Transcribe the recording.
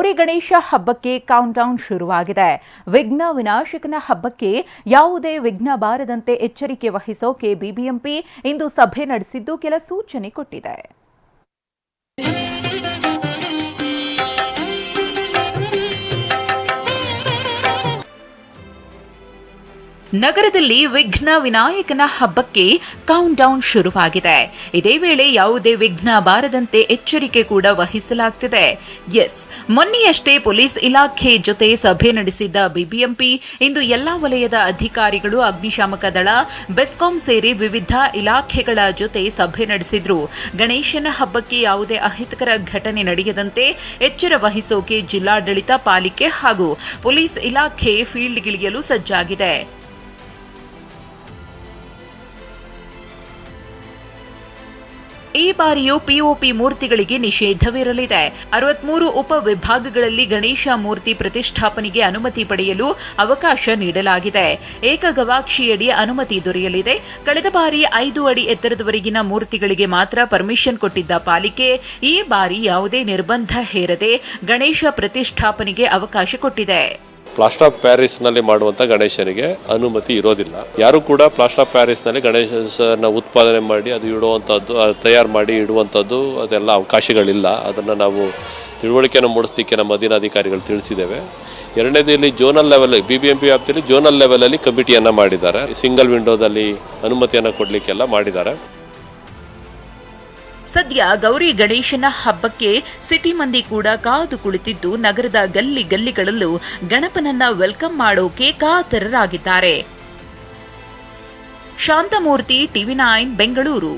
ಗೌರಿ ಗಣೇಶ ಹಬ್ಬಕ್ಕೆ ಕೌಂಟ್ಡೌನ್ ಶುರುವಾಗಿದೆ. ವಿಘ್ನ ವಿನಾಶಕನ ಹಬ್ಬಕ್ಕೆ ಯಾವುದೇ ವಿಘ್ನ ಬಾರದಂತೆ ಎಚ್ಚರಿಕೆ ವಹಿಸೋಕೆ ಬಿಬಿಎಂಪಿ ಇಂದು ಸಭೆ ನಡೆಸಿದ್ದು ಕೆಲ ಸೂಚನೆ ಕೊಟ್ಟಿದೆ. ನಗರದಲ್ಲಿ ವಿಘ್ನ ವಿನಾಯಕನ ಹಬ್ಬಕ್ಕೆ ಕೌಂಟ್ಡೌನ್ ಶುರುವಾಗಿದೆ. ಇದೇ ವೇಳೆ ಯಾವುದೇ ವಿಘ್ನ ಬಾರದಂತೆ ಎಚ್ಚರಿಕೆ ಕೂಡ ವಹಿಸಲಾಗುತ್ತಿದೆ. ಮೊನ್ನೆಯಷ್ಟೇ ಪೊಲೀಸ್ ಇಲಾಖೆ ಜೊತೆ ಸಭೆ ನಡೆಸಿದ್ದ ಬಿಬಿಎಂಪಿ ಇಂದು ಎಲ್ಲಾ ವಲಯದ ಅಧಿಕಾರಿಗಳು, ಅಗ್ನಿಶಾಮಕ ದಳ, ಬೆಸ್ಕಾಂ ಸೇರಿ ವಿವಿಧ ಇಲಾಖೆಗಳ ಜೊತೆ ಸಭೆ ನಡೆಸಿದ್ರು. ಗಣೇಶನ ಹಬ್ಬಕ್ಕೆ ಯಾವುದೇ ಅಹಿತಕರ ಘಟನೆ ನಡೆಯದಂತೆ ಎಚ್ಚರ ವಹಿಸೋಕೆ ಜಿಲ್ಲಾಡಳಿತ, ಪಾಲಿಕೆ ಹಾಗೂ ಪೊಲೀಸ್ ಇಲಾಖೆ ಫೀಲ್ಡ್ಗಿಳಿಯಲು ಸಜ್ಜಾಗಿದೆ. ಈ ಬಾರಿಯೂ ಪಿಒಪಿ ಮೂರ್ತಿಗಳಿಗೆ ನಿಷೇಧವಿರಲಿದೆ. 63 ಉಪವಿಭಾಗಗಳಲ್ಲಿ ಗಣೇಶ ಮೂರ್ತಿ ಪ್ರತಿಷ್ಠಾಪನೆಗೆ ಅನುಮತಿ ಪಡೆಯಲು ಅವಕಾಶ ನೀಡಲಾಗಿದೆ. ಏಕಗವಾಕ್ಷಿಯಡಿ ಅನುಮತಿ ದೊರೆಯಲಿದೆ. ಕಳೆದ ಬಾರಿ 5 ಅಡಿ ಎತ್ತರದವರೆಗಿನ ಮೂರ್ತಿಗಳಿಗೆ ಮಾತ್ರ ಪರ್ಮಿಷನ್ ಕೊಟ್ಟಿದ್ದ ಪಾಲಿಕೆ ಈ ಬಾರಿ ಯಾವುದೇ ನಿರ್ಬಂಧ ಹೇರದೆ ಗಣೇಶ ಪ್ರತಿಷ್ಠಾಪನೆಗೆ ಅವಕಾಶ ಕೊಟ್ಟಿದೆ. ಪ್ಲಾಸ್ಟರ್ ಆಫ್ ಪ್ಯಾರಿಸ್ನಲ್ಲಿ ಮಾಡುವಂಥ ಗಣೇಶನಿಗೆ ಅನುಮತಿ ಇರೋದಿಲ್ಲ. ಯಾರು ಕೂಡ ಪ್ಲಾಸ್ಟರ್ ಆಫ್ ಪ್ಯಾರಿಸ್ನಲ್ಲಿ ಗಣೇಶನ ಉತ್ಪಾದನೆ ಮಾಡಿ ಅದು ಇಡುವಂಥದ್ದು, ತಯಾರು ಮಾಡಿ ಇಡುವಂಥದ್ದು ಅದೆಲ್ಲ ಅವಕಾಶಗಳಿಲ್ಲ. ಅದನ್ನು ನಾವು ತಿಳುವಳಿಕೆಯನ್ನು ಮೂಡಿಸಲಿಕ್ಕೆ ನಮ್ಮ ಅಧೀನಾಧಿಕಾರಿಗಳು ತಿಳಿಸಿದ್ದೇವೆ. ಎರಡನೇದಲ್ಲಿ ಜೋನಲ್ ಲೆವೆಲ್, ಬಿಬಿಎಂಪಿ ವ್ಯಾಪ್ತಿಯಲ್ಲಿ ಜೋನಲ್ ಲೆವೆಲಲ್ಲಿ ಕಮಿಟಿಯನ್ನು ಮಾಡಿದ್ದಾರೆ. ಸಿಂಗಲ್ ವಿಂಡೋದಲ್ಲಿ ಅನುಮತಿಯನ್ನು ಕೊಡಲಿಕ್ಕೆಲ್ಲ ಮಾಡಿದ್ದಾರೆ. ಸದ್ಯ ಗೌರಿ ಗಣೇಶನ ಹಬ್ಬಕ್ಕೆ ಸಿಟಿ ಮಂದಿ ಕೂಡ ಕಾದು ಕುಳಿತಿದ್ದು ನಗರದ ಗಲ್ಲಿ ಗಲ್ಲಿಗಳಲ್ಲೂ ಗಣಪನನ್ನ ವೆಲ್ಕಮ್ ಮಾಡೋಕೆ ಕಾತರರಾಗಿದ್ದಾರೆ. ಶಾಂತಮೂರ್ತಿ, ಟಿವಿ9 ಬೆಂಗಳೂರು.